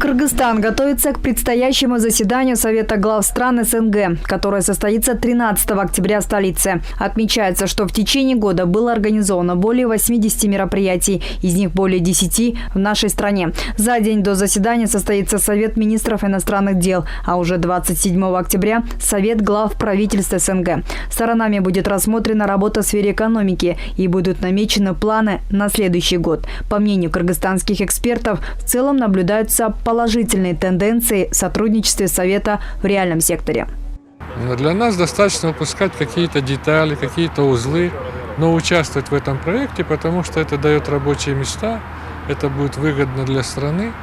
Кыргызстан готовится к предстоящему заседанию Совета глав стран СНГ, которое состоится 13 октября в столице. Отмечается, что в течение года было организовано более 80 мероприятий, из них более 10 в нашей стране. За день до заседания состоится Совет министров иностранных дел, а уже 27 октября – Совет глав правительств СНГ. Сторонами будет рассмотрена работа в сфере экономики и будут намечены планы на следующий год. По мнению кыргызстанских экспертов, в целом наблюдаются положительные тенденции в сотрудничестве Совета в реальном секторе. Но для нас достаточно выпускать какие-то детали, какие-то узлы, но участвовать в этом проекте, потому что это дает рабочие места, это будет выгодно для страны,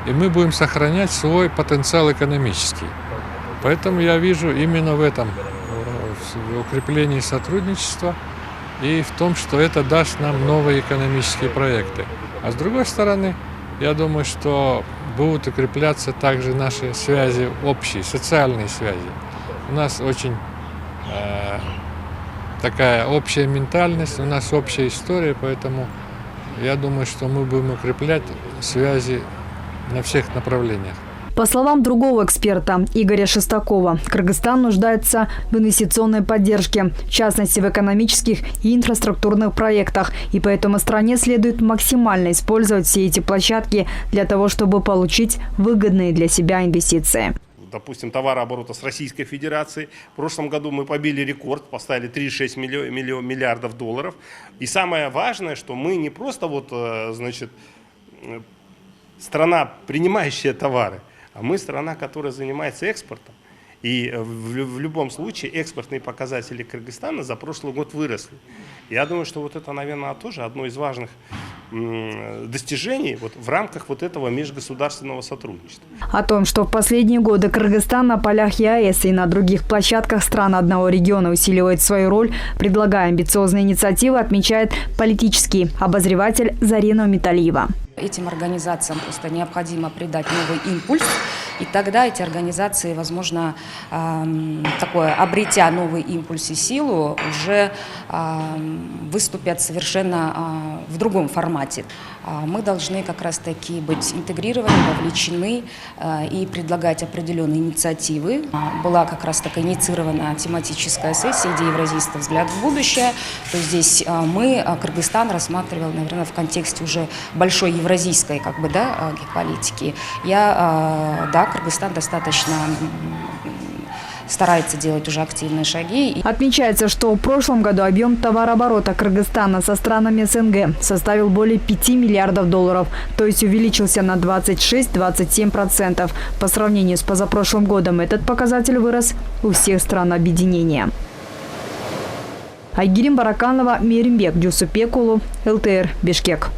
и мы будем сохранять свой потенциал экономический. Поэтому я вижу именно в этом, в укреплении сотрудничества и в том, что это даст нам новые экономические проекты. А с другой стороны, я думаю, что будут укрепляться также наши связи общие, социальные связи. У нас очень такая общая ментальность, у нас общая история, поэтому я думаю, что мы будем укреплять связи на всех направлениях. По словам другого эксперта Игоря Шестакова, Кыргызстан нуждается в инвестиционной поддержке, в частности в экономических и инфраструктурных проектах. И поэтому стране следует максимально использовать все эти площадки для того, чтобы получить выгодные для себя инвестиции. Допустим, товарооборота с Российской Федерацией. В прошлом году мы побили рекорд, поставили 3,6 миллиардов долларов. И самое важное, что мы не просто страна, принимающая товары, а мы страна, которая занимается экспортом. И в любом случае экспортные показатели Кыргызстана за прошлый год выросли. Я думаю, что вот это, наверное, тоже одно из важных достижений в рамках этого межгосударственного сотрудничества. О том, что в последние годы Кыргызстан на полях ЕАЭС и на других площадках стран одного региона усиливает свою роль, предлагая амбициозные инициативы, отмечает политический обозреватель Зарина Металиева. Этим организациям просто необходимо придать новый импульс, и тогда эти организации, возможно, обретя новый импульс и силу, уже выступят совершенно в другом формате. Мы должны как раз-таки быть интегрированы, вовлечены и предлагать определенные инициативы. Была как раз-таки инициирована тематическая сессия «Идеи евразийства. Взгляд в будущее». То есть здесь Кыргызстан рассматривал, наверное, в контексте уже большой евразийской политики. Кыргызстан достаточно старается делать уже активные шаги. Отмечается, что в прошлом году объем товарооборота Кыргызстана со странами СНГ составил более 5 миллиардов долларов, то есть увеличился на 26-27%. По сравнению с позапрошлым годом этот показатель вырос у всех стран объединения. Айгерим Бараканова, Мейримбек Дюсупекулу, ЛТР, Бишкек.